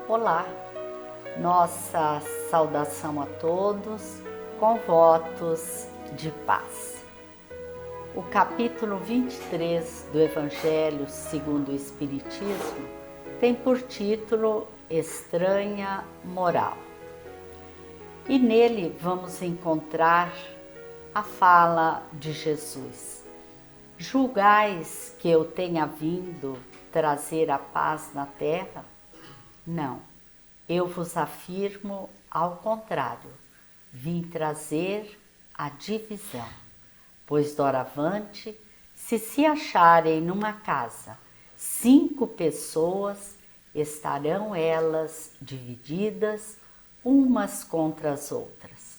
Olá, nossa saudação a todos com votos de paz. O capítulo 23 do Evangelho segundo o Espiritismo tem por título Estranha Moral. E nele vamos encontrar a fala de Jesus. Julgais que eu tenha vindo trazer a paz na terra? Não, eu vos afirmo ao contrário, vim trazer a divisão, pois doravante, se acharem numa casa 5 pessoas, estarão elas divididas umas contra as outras,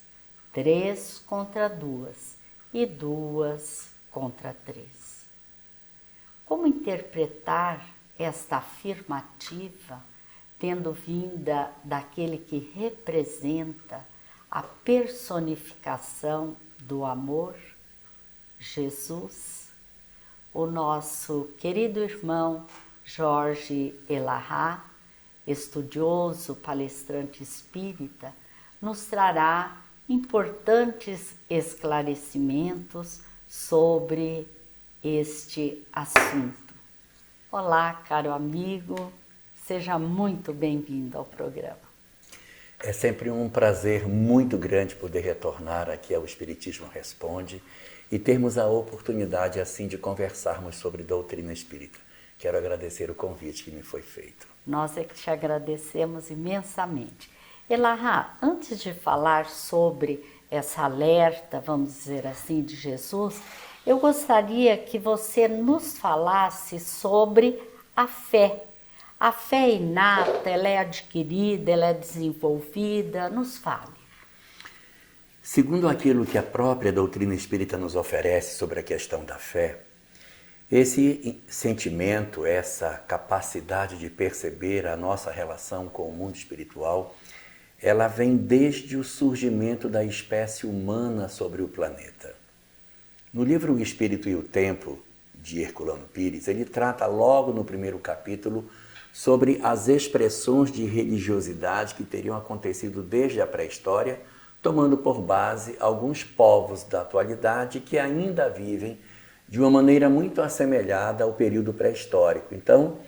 3 contra 2 e 2 contra 3. Como interpretar esta afirmativa tendo vinda daquele que representa a personificação do amor, Jesus? O nosso querido irmão Jorge Elahá, estudioso, palestrante espírita, nos trará importantes esclarecimentos sobre este assunto. Olá, caro amigo. Seja muito bem-vindo ao programa. É sempre um prazer muito grande poder retornar aqui ao Espiritismo Responde e termos a oportunidade assim de conversarmos sobre doutrina espírita. Quero agradecer o convite que me foi feito. Nós é que te agradecemos imensamente. Elahá, antes de falar sobre essa alerta, vamos dizer assim, de Jesus, eu gostaria que você nos falasse sobre a fé. A fé é inata, ela é adquirida, ela é desenvolvida? Nos fale. Segundo aquilo que a própria doutrina espírita nos oferece sobre a questão da fé, esse sentimento, essa capacidade de perceber a nossa relação com o mundo espiritual, ela vem desde o surgimento da espécie humana sobre o planeta. No livro O Espírito e o Tempo, de Herculano Pires, ele trata logo no primeiro capítulo sobre as expressões de religiosidade que teriam acontecido desde a pré-história, tomando por base alguns povos da atualidade que ainda vivem de uma maneira muito assemelhada ao período pré-histórico. Então,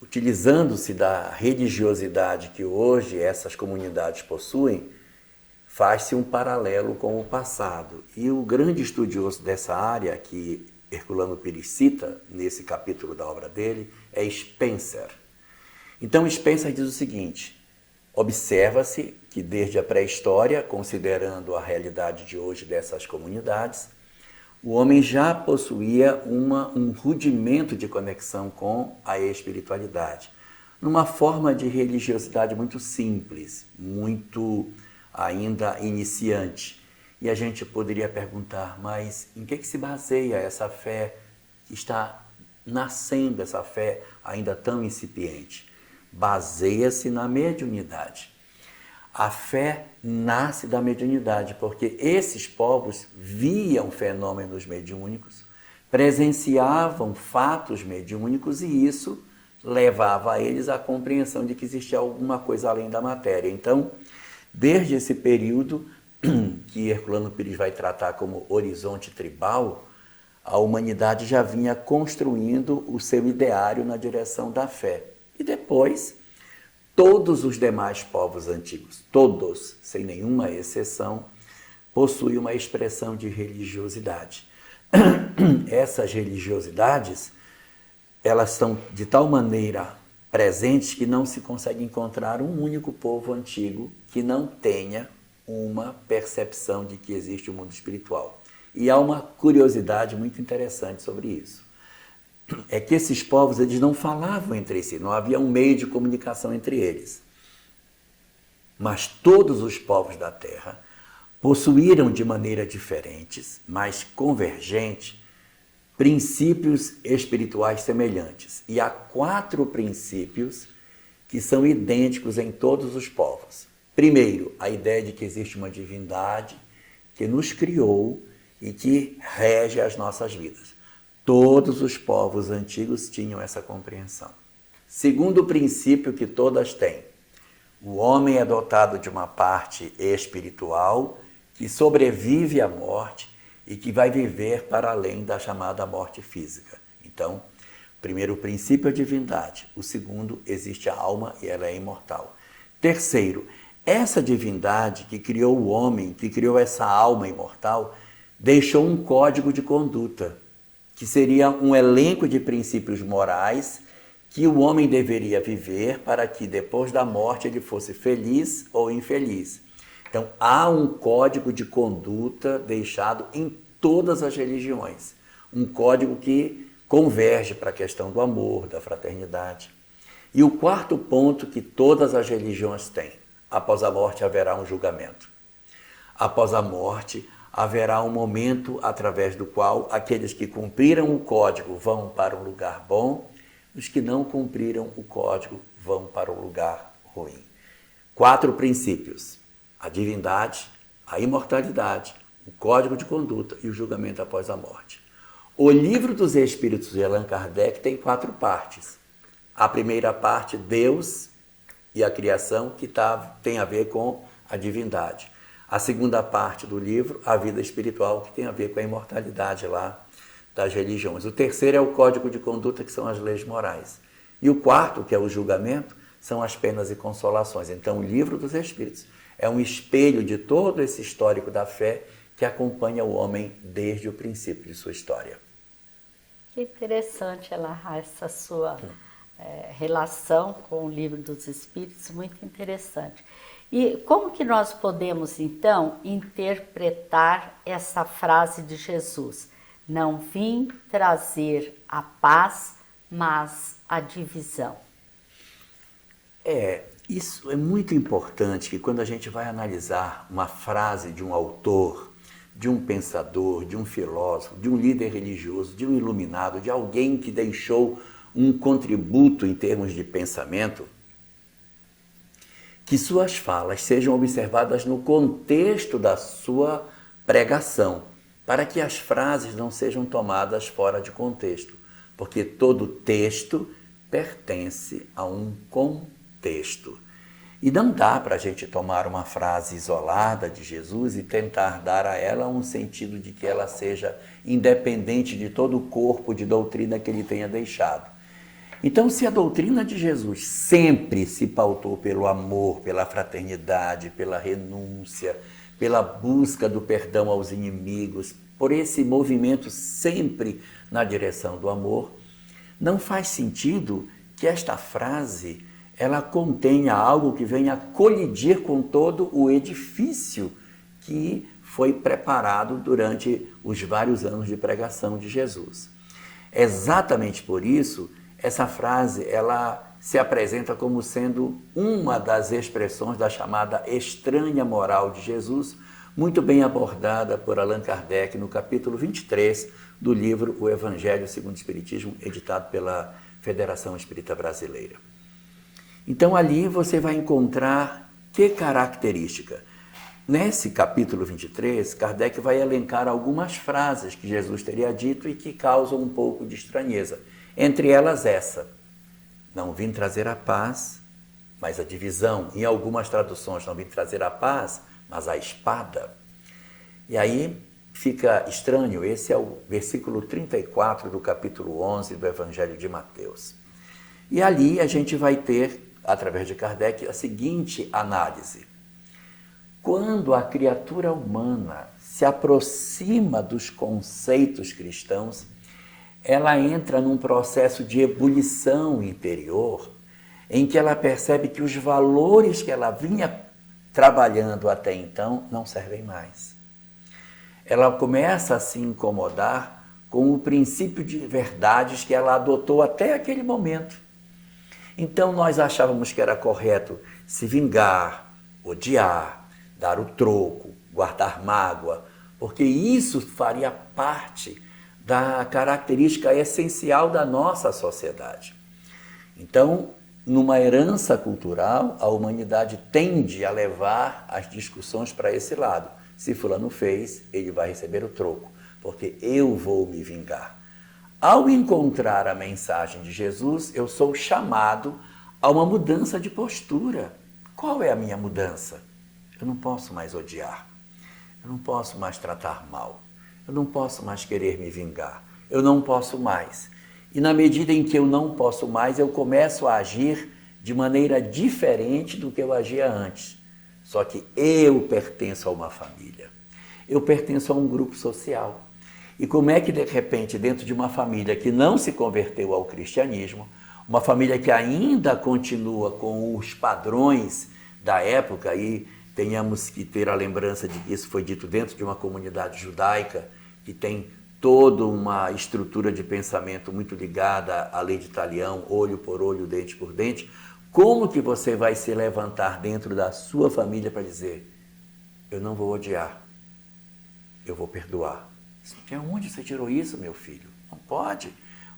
utilizando-se da religiosidade que hoje essas comunidades possuem, faz-se um paralelo com o passado. E o grande estudioso dessa área, que Herculano Pires cita nesse capítulo da obra dele, é Spencer. Então Spencer diz o seguinte: observa-se que desde a pré-história, considerando a realidade de hoje dessas comunidades, o homem já possuía um rudimento de conexão com a espiritualidade, numa forma de religiosidade muito simples, muito ainda iniciante. E a gente poderia perguntar, mas em que se baseia essa fé que está nascendo, essa fé ainda tão incipiente? Baseia-se na mediunidade. A fé nasce da mediunidade, porque esses povos viam fenômenos mediúnicos, presenciavam fatos mediúnicos e isso levava a eles à compreensão de que existia alguma coisa além da matéria. Então, desde esse período que Herculano Pires vai tratar como horizonte tribal, a humanidade já vinha construindo o seu ideário na direção da fé. E depois, todos os demais povos antigos, todos, sem nenhuma exceção, possuem uma expressão de religiosidade. Essas religiosidades, elas são de tal maneira presentes que não se consegue encontrar um único povo antigo que não tenha uma percepção de que existe um mundo espiritual. E há uma curiosidade muito interessante sobre isso. É que esses povos eles não falavam entre si, não havia um meio de comunicação entre eles. Mas todos os povos da Terra possuíram de maneira diferentes, mas convergente, princípios espirituais semelhantes. E há 4 princípios que são idênticos em todos os povos. Primeiro, a ideia de que existe uma divindade que nos criou e que rege as nossas vidas. Todos os povos antigos tinham essa compreensão. Segundo princípio que todas têm, o homem é dotado de uma parte espiritual que sobrevive à morte e que vai viver para além da chamada morte física. Então, o primeiro princípio é a divindade. O segundo, existe a alma e ela é imortal. Terceiro, essa divindade que criou o homem, que criou essa alma imortal, deixou um código de conduta, que seria um elenco de princípios morais que o homem deveria viver para que depois da morte ele fosse feliz ou infeliz. Então, há um código de conduta deixado em todas as religiões. Um código que converge para a questão do amor, da fraternidade. E o quarto ponto que todas as religiões têm: após a morte haverá um julgamento. Após a morte haverá um momento através do qual aqueles que cumpriram o código vão para um lugar bom, os que não cumpriram o código vão para um lugar ruim. 4 princípios: a divindade, a imortalidade, o código de conduta e o julgamento após a morte. O Livro dos Espíritos de Allan Kardec tem 4 partes. A primeira parte, Deus e a criação, que tem a ver com a divindade. A segunda parte do livro, a vida espiritual, que tem a ver com a imortalidade lá das religiões. O terceiro é o código de conduta, que são as leis morais. E o quarto, que é o julgamento, são as penas e consolações. Então, o Livro dos Espíritos é um espelho de todo esse histórico da fé que acompanha o homem desde o princípio de sua história. Que interessante, Elahá, essa sua relação com o Livro dos Espíritos, muito interessante. E como que nós podemos, então, interpretar essa frase de Jesus? Não vim trazer a paz, mas a divisão. Isso é muito importante, que quando a gente vai analisar uma frase de um autor, de um pensador, de um filósofo, de um líder religioso, de um iluminado, de alguém que deixou um contributo em termos de pensamento, que suas falas sejam observadas no contexto da sua pregação, para que as frases não sejam tomadas fora de contexto, porque todo texto pertence a um contexto. E não dá para a gente tomar uma frase isolada de Jesus e tentar dar a ela um sentido de que ela seja independente de todo o corpo de doutrina que ele tenha deixado. Então, se a doutrina de Jesus sempre se pautou pelo amor, pela fraternidade, pela renúncia, pela busca do perdão aos inimigos, por esse movimento sempre na direção do amor, não faz sentido que esta frase ela contenha algo que venha colidir com todo o edifício que foi preparado durante os vários anos de pregação de Jesus. Exatamente por isso, essa frase ela se apresenta como sendo uma das expressões da chamada estranha moral de Jesus, muito bem abordada por Allan Kardec no capítulo 23 do livro O Evangelho segundo o Espiritismo, editado pela Federação Espírita Brasileira. Então ali você vai encontrar que característica? Nesse capítulo 23, Kardec vai elencar algumas frases que Jesus teria dito e que causam um pouco de estranheza. Entre elas essa: não vim trazer a paz, mas a divisão. Em algumas traduções, não vim trazer a paz, mas a espada. E aí fica estranho, esse é o versículo 34 do capítulo 11 do Evangelho de Mateus. E ali a gente vai ter, através de Kardec, a seguinte análise: quando a criatura humana se aproxima dos conceitos cristãos, ela entra num processo de ebulição interior, em que ela percebe que os valores que ela vinha trabalhando até então não servem mais. Ela começa a se incomodar com o princípio de verdades que ela adotou até aquele momento. Então nós achávamos que era correto se vingar, odiar, dar o troco, guardar mágoa, porque isso faria parte da característica essencial da nossa sociedade. Então, numa herança cultural, a humanidade tende a levar as discussões para esse lado. Se fulano fez, ele vai receber o troco, porque eu vou me vingar. Ao encontrar a mensagem de Jesus, eu sou chamado a uma mudança de postura. Qual é a minha mudança? Eu não posso mais odiar. Eu não posso mais tratar mal. Eu não posso mais querer me vingar. Eu não posso mais. E na medida em que eu não posso mais, eu começo a agir de maneira diferente do que eu agia antes. Só que eu pertenço a uma família. Eu pertenço a um grupo social. E como é que, de repente, dentro de uma família que não se converteu ao cristianismo, uma família que ainda continua com os padrões da época, e tenhamos que ter a lembrança de que isso foi dito dentro de uma comunidade judaica, que tem toda uma estrutura de pensamento muito ligada à lei de Talião, olho por olho, dente por dente, como que você vai se levantar dentro da sua família para dizer, eu não vou odiar, eu vou perdoar? De onde você tirou isso, meu filho? Não pode.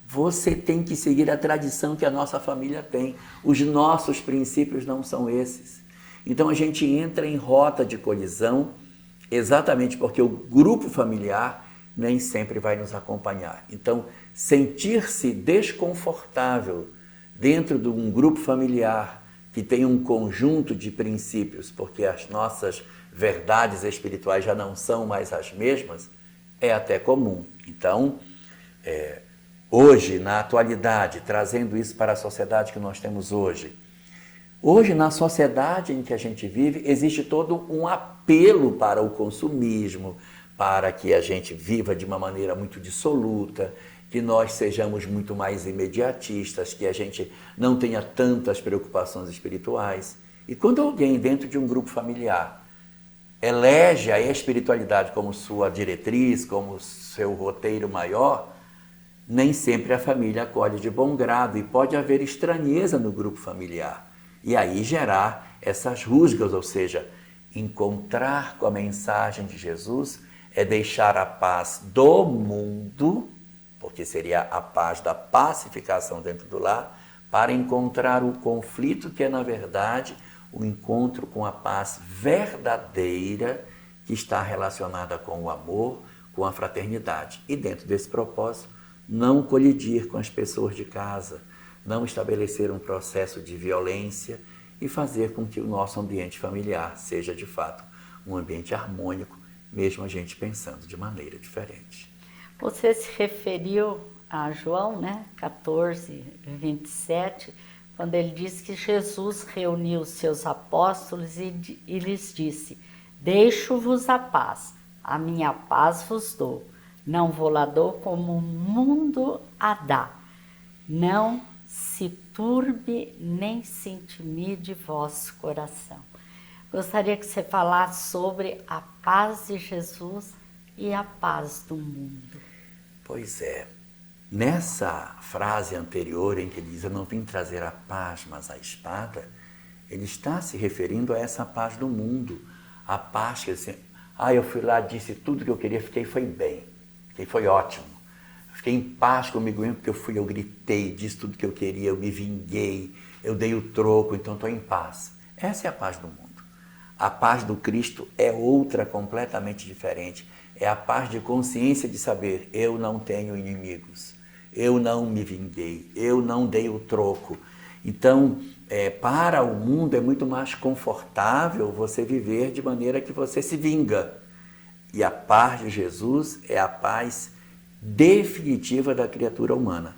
Você tem que seguir a tradição que a nossa família tem. Os nossos princípios não são esses. Então a gente entra em rota de colisão exatamente porque o grupo familiar nem sempre vai nos acompanhar. Então, sentir-se desconfortável dentro de um grupo familiar que tem um conjunto de princípios, porque as nossas verdades espirituais já não são mais as mesmas, é até comum. Então, hoje, na atualidade, trazendo isso para a sociedade que nós temos hoje, na sociedade em que a gente vive, existe todo um apelo para o consumismo, para que a gente viva de uma maneira muito dissoluta, que nós sejamos muito mais imediatistas, que a gente não tenha tantas preocupações espirituais. E quando alguém dentro de um grupo familiar elege a espiritualidade como sua diretriz, como seu roteiro maior, nem sempre a família acolhe de bom grado e pode haver estranheza no grupo familiar. E aí gerar essas rusgas, ou seja, encontrar com a mensagem de Jesus é deixar a paz do mundo, porque seria a paz da pacificação dentro do lar, para encontrar o conflito que é, na verdade, o encontro com a paz verdadeira que está relacionada com o amor, com a fraternidade. E dentro desse propósito, não colidir com as pessoas de casa, não estabelecer um processo de violência e fazer com que o nosso ambiente familiar seja, de fato, um ambiente harmônico, mesmo a gente pensando de maneira diferente. Você se referiu a João, né, 14, 27, quando ele diz que Jesus reuniu os seus apóstolos e lhes disse, deixo-vos a paz, a minha paz vos dou, não vou lá dou como o mundo a dá, não se turbe nem se intimide vosso coração. Gostaria que você falasse sobre a paz de Jesus e a paz do mundo. Pois é, nessa frase anterior em que ele diz, eu não vim trazer a paz, mas a espada, ele está se referindo a essa paz do mundo, a paz que assim, eu fui lá, disse tudo que eu queria, foi bem, foi ótimo. Fiquei em paz comigo mesmo, porque eu gritei, disse tudo que eu queria, eu me vinguei, eu dei o troco, então estou em paz. Essa é a paz do mundo. A paz do Cristo é outra completamente diferente. É a paz de consciência de saber, eu não tenho inimigos, eu não me vinguei, eu não dei o troco. Então, para o mundo é muito mais confortável você viver de maneira que você se vinga. E a paz de Jesus é a paz definitiva da criatura humana.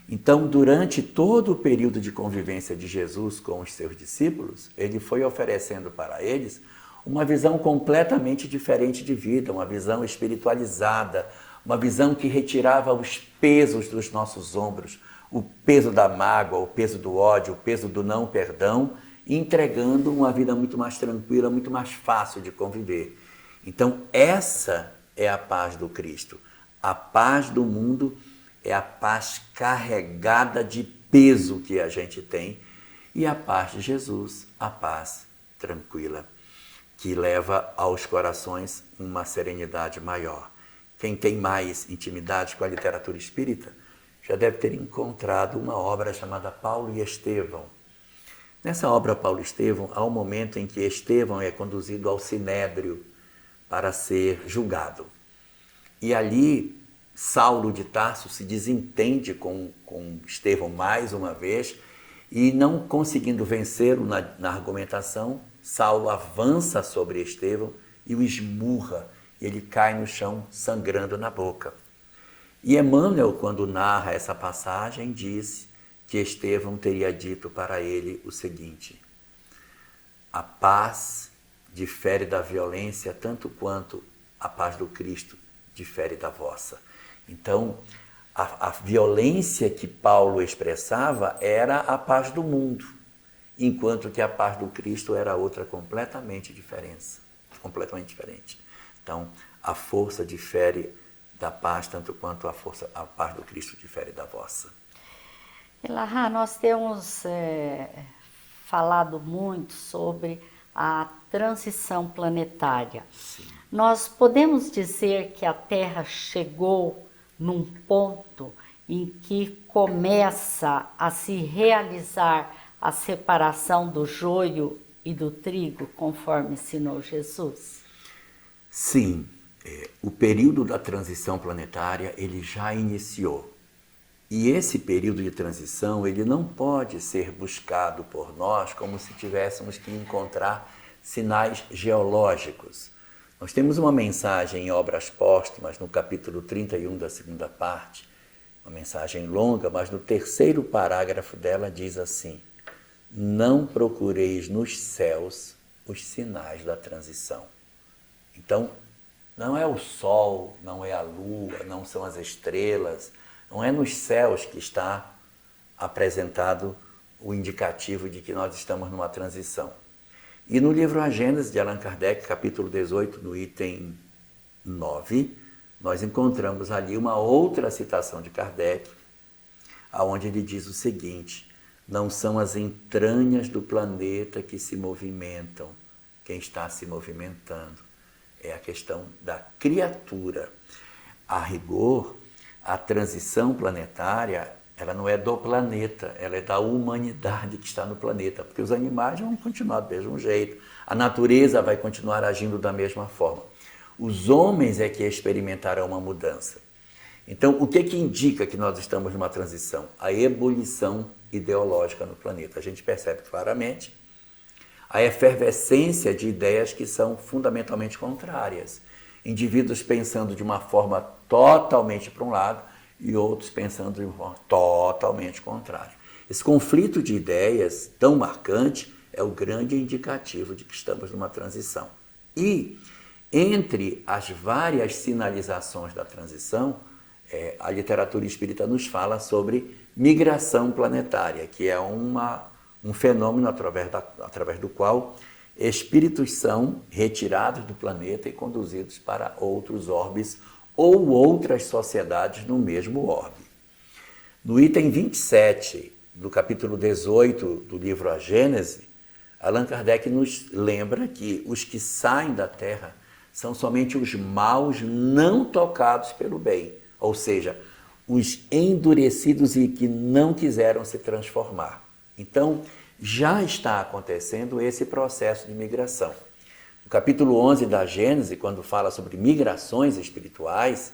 Então, durante todo o período de convivência de Jesus com os seus discípulos, ele foi oferecendo para eles uma visão completamente diferente de vida, uma visão espiritualizada, uma visão que retirava os pesos dos nossos ombros, o peso da mágoa, o peso do ódio, o peso do não perdão, entregando uma vida muito mais tranquila, muito mais fácil de conviver. Então, essa é a paz do Cristo. A paz do mundo é a paz carregada de peso que a gente tem e a paz de Jesus, a paz tranquila, que leva aos corações uma serenidade maior. Quem tem mais intimidade com a literatura espírita já deve ter encontrado uma obra chamada Paulo e Estevão. Nessa obra Paulo e Estevão, há um momento em que Estevão é conduzido ao Sinédrio para ser julgado. E ali Saulo de Tarso se desentende com Estevão mais uma vez e, não conseguindo vencê-lo na argumentação, Saulo avança sobre Estevão e o esmurra. Ele cai no chão sangrando na boca. E Emmanuel, quando narra essa passagem, diz que Estevão teria dito para ele o seguinte: a paz difere da violência tanto quanto a paz do Cristo difere da vossa. Então, a violência que Paulo expressava era a paz do mundo, enquanto que a paz do Cristo era outra completamente diferente. Então, a força difere da paz tanto quanto a paz do Cristo difere da vossa. Elahá, nós temos falado muito sobre a transição planetária. Sim. Nós podemos dizer que a Terra chegou num ponto em que começa a se realizar a separação do joio e do trigo, conforme ensinou Jesus? Sim, o período da transição planetária ele já iniciou. E esse período de transição ele não pode ser buscado por nós como se tivéssemos que encontrar sinais geológicos. Nós temos uma mensagem em Obras Póstumas, no capítulo 31 da segunda parte, uma mensagem longa, mas no terceiro parágrafo dela diz assim: não procureis nos céus os sinais da transição. Então, não é o sol, não é a lua, não são as estrelas, não é nos céus que está apresentado o indicativo de que nós estamos numa transição. E no livro A Gênese, de Allan Kardec, capítulo 18, no item 9, nós encontramos ali uma outra citação de Kardec, onde ele diz o seguinte: não são as entranhas do planeta que se movimentam, quem está se movimentando é a questão da criatura. A rigor, a transição planetária, ela não é do planeta, ela é da humanidade que está no planeta, porque os animais vão continuar do mesmo jeito, a natureza vai continuar agindo da mesma forma. Os homens é que experimentarão uma mudança. Então, o que indica que nós estamos numa transição? A ebulição ideológica no planeta. A gente percebe claramente a efervescência de ideias que são fundamentalmente contrárias. Indivíduos pensando de uma forma totalmente para um lado e outros pensando de uma forma totalmente contrária. Esse conflito de ideias tão marcante é o grande indicativo de que estamos numa transição. E entre as várias sinalizações da transição, a literatura espírita nos fala sobre migração planetária, que é um fenômeno através do qual espíritos são retirados do planeta e conduzidos para outros orbes ou outras sociedades no mesmo orbe. No item 27 do capítulo 18 do livro A Gênese, Allan Kardec nos lembra que os que saem da Terra são somente os maus não tocados pelo bem, ou seja, os endurecidos e que não quiseram se transformar. Então, já está acontecendo esse processo de migração. No capítulo 11 da Gênese, quando fala sobre migrações espirituais,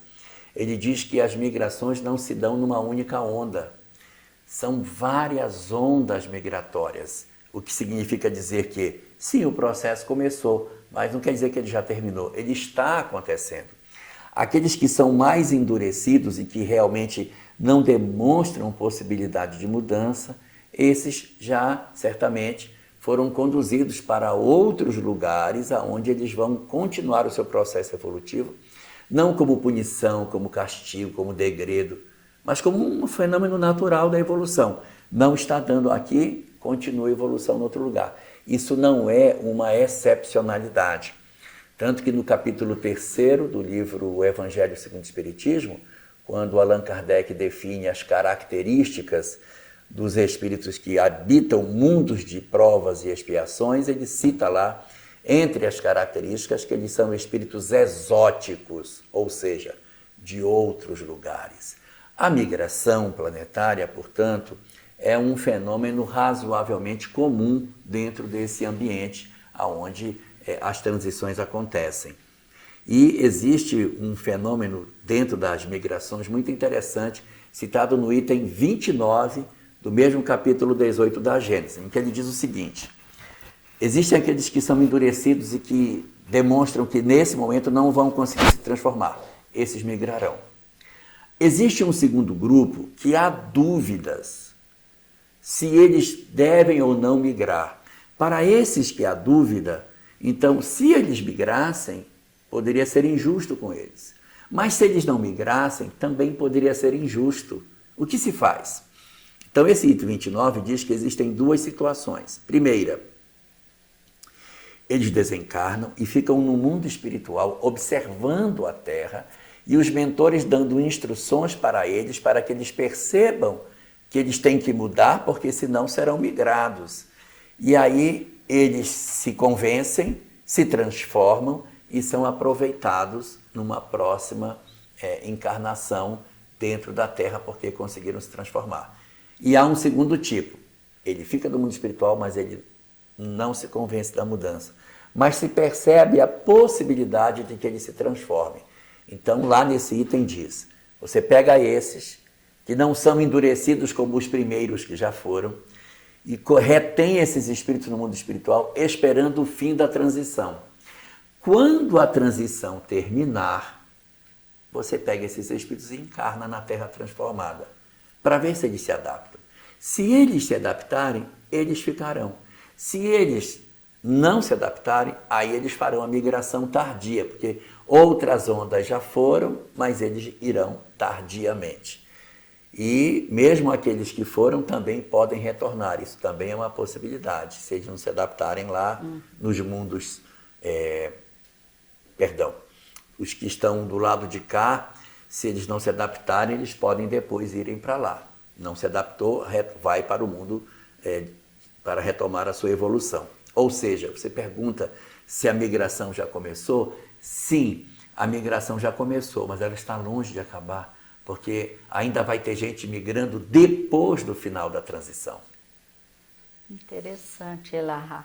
ele diz que as migrações não se dão numa única onda. São várias ondas migratórias, o que significa dizer que, sim, o processo começou, mas não quer dizer que ele já terminou. Ele está acontecendo. Aqueles que são mais endurecidos e que realmente não demonstram possibilidade de mudança, esses já, certamente, foram conduzidos para outros lugares onde eles vão continuar o seu processo evolutivo, não como punição, como castigo, como degredo, mas como um fenômeno natural da evolução. Não está dando aqui, continua a evolução em outro lugar. Isso não é uma excepcionalidade. Tanto que no capítulo 3º do livro O Evangelho segundo o Espiritismo, quando Allan Kardec define as características dos espíritos que habitam mundos de provas e expiações, ele cita lá, entre as características, que eles são espíritos exóticos, ou seja, de outros lugares. A migração planetária, portanto, é um fenômeno razoavelmente comum dentro desse ambiente onde as transições acontecem. E existe um fenômeno dentro das migrações muito interessante, citado no item 29 do mesmo capítulo 18 da Gênesis, em que ele diz o seguinte: existem aqueles que são endurecidos e que demonstram que nesse momento não vão conseguir se transformar. Esses migrarão. Existe um segundo grupo que há dúvidas se eles devem ou não migrar. Para esses que há dúvida, então, se eles migrassem, poderia ser injusto com eles. Mas se eles não migrassem, também poderia ser injusto. O que se faz? Então, esse item 29 diz que existem duas situações. Primeira, eles desencarnam e ficam no mundo espiritual observando a Terra e os mentores dando instruções para eles, para que eles percebam que eles têm que mudar, porque senão serão migrados. E aí eles se convencem, se transformam e são aproveitados numa próxima encarnação dentro da Terra, porque conseguiram se transformar. E há um segundo tipo, ele fica no mundo espiritual, mas ele não se convence da mudança, mas se percebe a possibilidade de que ele se transforme. Então lá nesse item diz, você pega esses que não são endurecidos como os primeiros que já foram, e retém esses espíritos no mundo espiritual, esperando o fim da transição. Quando a transição terminar, você pega esses espíritos e encarna na Terra transformada, para ver se eles se adaptam. Se eles se adaptarem, eles ficarão. Se eles não se adaptarem, aí eles farão a migração tardia, porque outras ondas já foram, mas eles irão tardiamente. E mesmo aqueles que foram também podem retornar, isso também é uma possibilidade, se eles não se adaptarem lá nos mundos, os que estão do lado de cá, se eles não se adaptarem, eles podem depois irem para lá. Não se adaptou, vai para o mundo para retomar a sua evolução. Ou seja, você pergunta se a migração já começou? Sim, a migração já começou, mas ela está longe de acabar, porque ainda vai ter gente migrando depois do final da transição. Interessante, Elahá.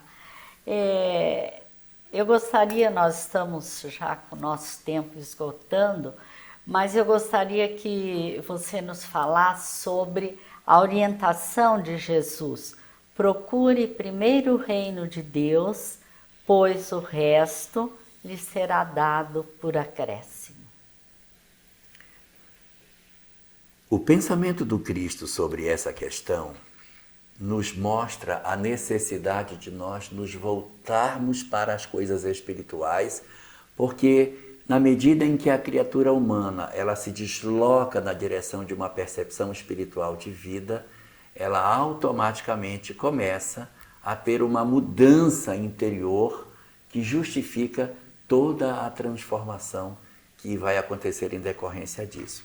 Eu gostaria, nós estamos já com o nosso tempo esgotando, mas eu gostaria que você nos falasse sobre a orientação de Jesus. Procure primeiro o reino de Deus, pois o resto lhe será dado por acréscimo. O pensamento do Cristo sobre essa questão nos mostra a necessidade de nós nos voltarmos para as coisas espirituais, porque na medida em que a criatura humana ela se desloca na direção de uma percepção espiritual de vida, ela automaticamente começa a ter uma mudança interior que justifica toda a transformação que vai acontecer em decorrência disso.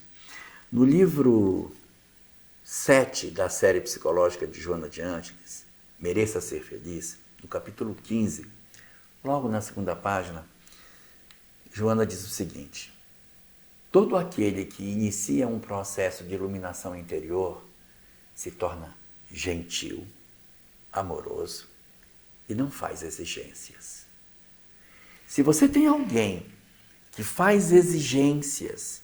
No livro 7 da série psicológica de Joana de Ângeles, Mereça Ser Feliz, no capítulo 15, logo na segunda página, Joana diz o seguinte: todo aquele que inicia um processo de iluminação interior se torna gentil, amoroso e não faz exigências. Se você tem alguém que faz exigências,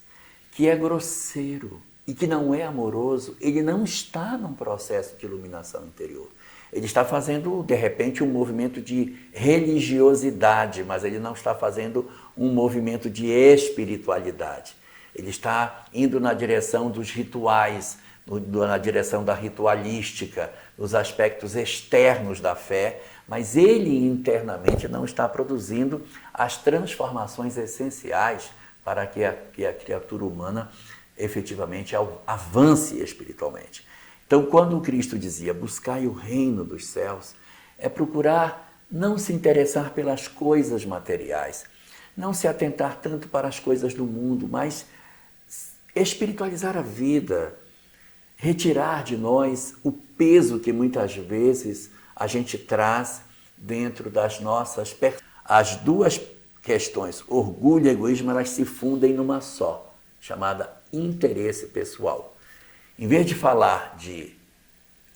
que é grosseiro e que não é amoroso, ele não está num processo de iluminação interior. Ele está fazendo, de repente, um movimento de religiosidade, mas ele não está fazendo um movimento de espiritualidade. Ele está indo na direção dos rituais, na direção da ritualística, dos aspectos externos da fé, mas ele internamente não está produzindo as transformações essenciais para que a criatura humana efetivamente avance espiritualmente. Então, quando o Cristo dizia, buscai o reino dos céus, é procurar não se interessar pelas coisas materiais, não se atentar tanto para as coisas do mundo, mas espiritualizar a vida, retirar de nós o peso que muitas vezes a gente traz dentro das nossas... As duas questões, orgulho e egoísmo, elas se fundem numa só, chamada interesse pessoal. Em vez de falar de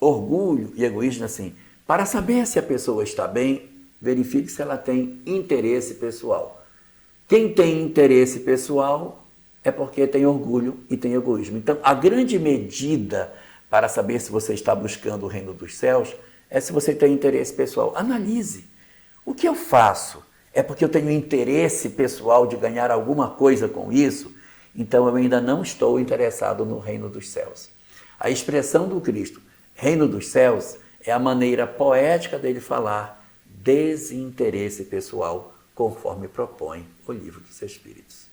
orgulho e egoísmo assim, para saber se a pessoa está bem, verifique se ela tem interesse pessoal. Quem tem interesse pessoal é porque tem orgulho e tem egoísmo. Então, a grande medida para saber se você está buscando o reino dos céus é se você tem interesse pessoal. Analise. O que eu faço? É porque eu tenho interesse pessoal de ganhar alguma coisa com isso? Então, eu ainda não estou interessado no reino dos céus. A expressão do Cristo, reino dos céus, é a maneira poética dele falar desinteresse pessoal, conforme propõe o Livro dos Espíritos.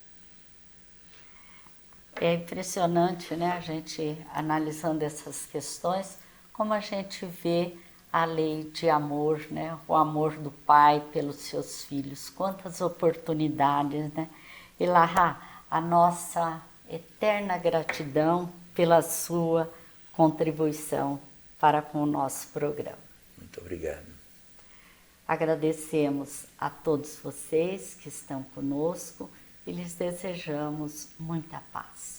É impressionante, né, a gente analisando essas questões, como a gente vê a lei de amor, né, o amor do pai pelos seus filhos, quantas oportunidades, né? E Larra, a nossa eterna gratidão pela sua contribuição para com o nosso programa. Muito obrigado. Agradecemos a todos vocês que estão conosco e lhes desejamos muita paz.